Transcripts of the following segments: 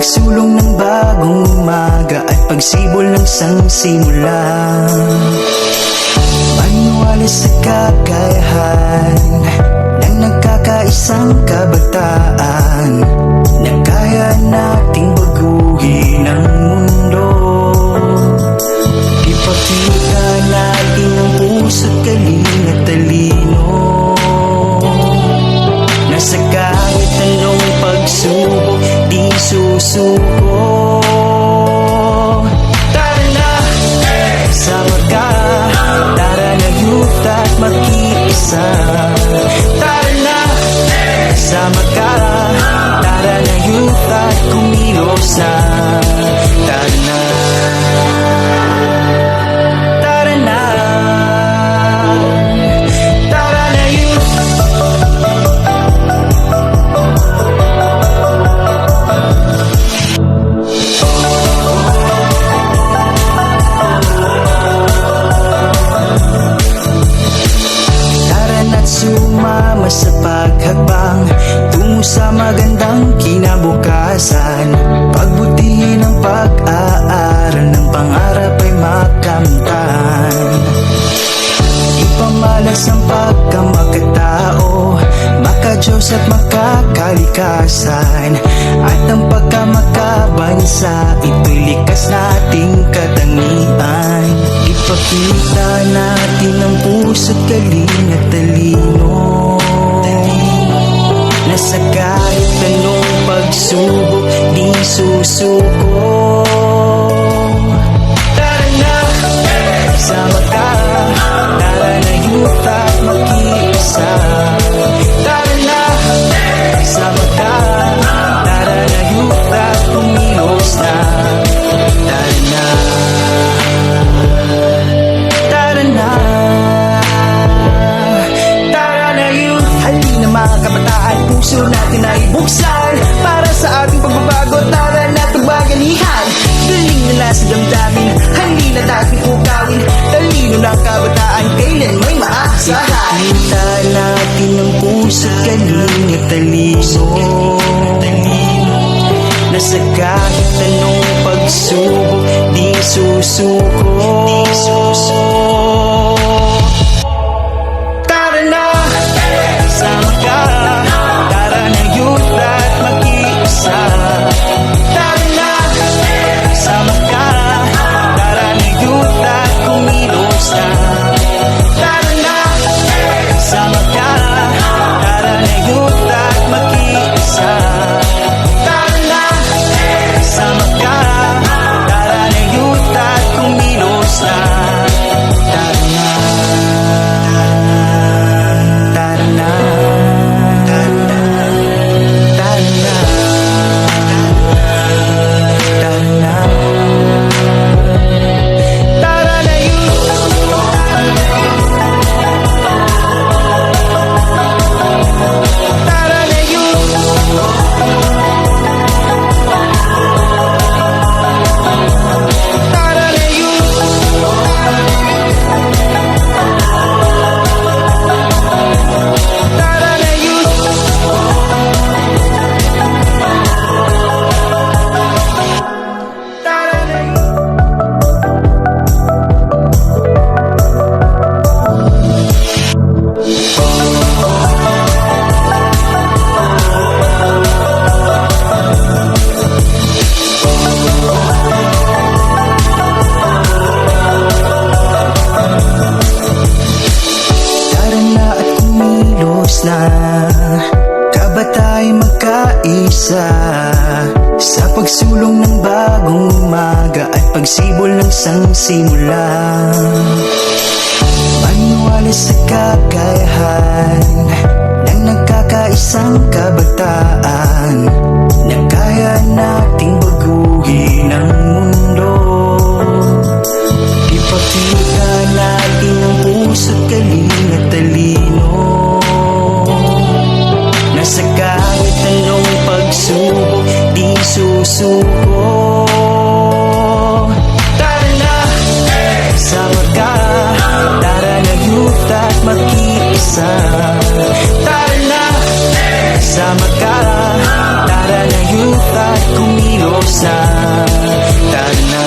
pagsulong ng bagong umaga at pagsibol ng isang simula. Maniwala sa kakayahan ng nagkakaisang kabataan na kaya nating baguhin ang mundo. Ipakita natin ang puso't galing at talino na sa kahit anong pagsubok di susuko. Tara na, sama ka, tara na youth at makiisa. Tara na, sama ka, tara na youth at kumilos na. Tara na, tara na, tara na youth. Sumama sa paghakbang tungo sa magandang kinabukasan. Pagbutihin ang pag-aaral ng pangarap ay makamtan. Ipamalas ang pagkamakatao, makadiyos at makakalikasan. At ang pagkamakabansa, ito'y likas nating katangian. Ipakita natin ang puso't galing at talino na sa kahit anong pagsubok di susuko. Tara na, sama ka, tara na youth at makiisa. Tara na, sama ka, tara na youth at kumilos na. Tara na, tara na, tara na youth. Halina mga kabataan, puso natin ay buksan para sa ating pagbabago. Tara na tumaganihan, galing nila sa damdamin. Halina natin ukawin, talino ng kabataan, kailan may maaasahan. Ipakita natin ang puso't galing at talino na sa kahit anong pagsubok di susuko. Tara na, sama ka, tara na youth at makiisa. Tara na, sama ka, tara na youth at kumilos na. Tara na, sama ka, tara na youth at makiisa. Tara na, sama ka, tara na youth at kumilos na. Tara na, tara na, tara na, tara na, tara na, tara na youth. Tara na youth. Tara na youth. Tara na youth. Tara na youth. Tara na at kumilos na, kabatay magkaisa sa pagsulong ng bagong umaga at pagsibol ng isang simula. Maniwala sa kakayahan ng nagkakaisang kabataan na kaya nating baguhin ang mundo. Ipakita natin ang puso't galing at talino na sa kahit anong pagsubok di susuko. Tara na, sama ka, tara na youth at makiisa. Tara na, sama ka, tara na youth at kumilos. Tara na,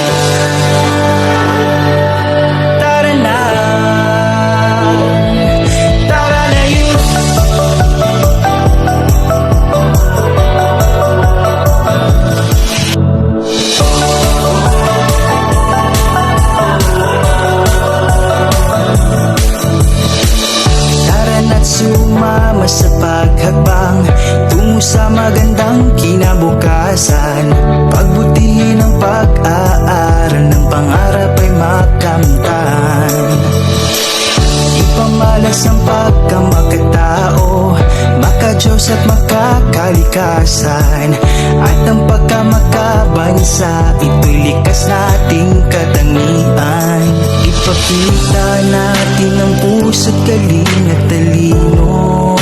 tara na, tara na youth. Tara na't sumama sa paghakbang tungo sa magandang kinabukasan. Pagbutihin ang pag-aaral ng pangarap ay makamtan. Ipamalas ang pagkamakatao, makadiyos at makakalikasan. At ang pagkamakabansa, ito'y likas nating katangian. Ipakita natin ang puso't galing at talino,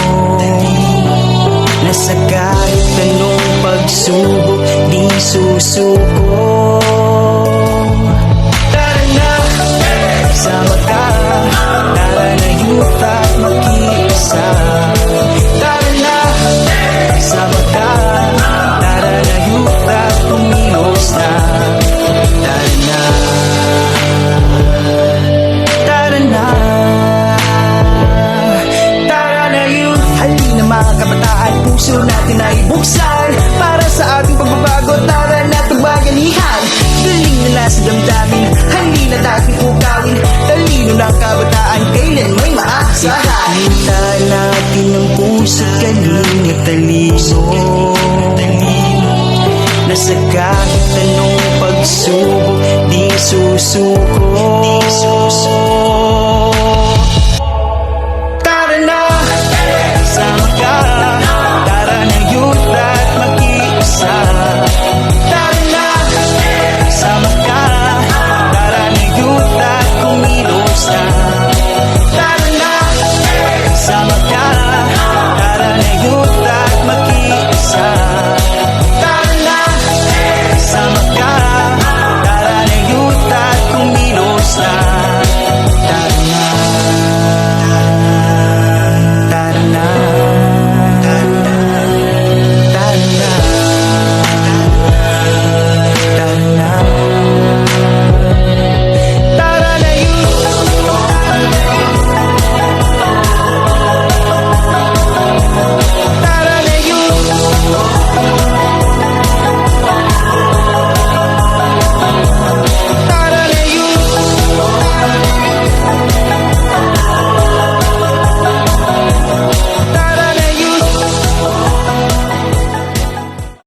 na sa kahit anong pagsubok di susuko. Tara na, sama ka, tara na youth at makiisa. Tara na, sama ka, tara na youth at kumilos na. Tara na, tara na, tara na youth. Halina mga kabataan, puso natin ay buksan para sa ating pagbabago. Tara na tumaganihan, galing na nasa damdamin, halina natin ukawin. Talino ng kabataan, kailan may maaasahan. Kita natin ang puso't galing at talino, na sa kahit anong pagsubok di susuko.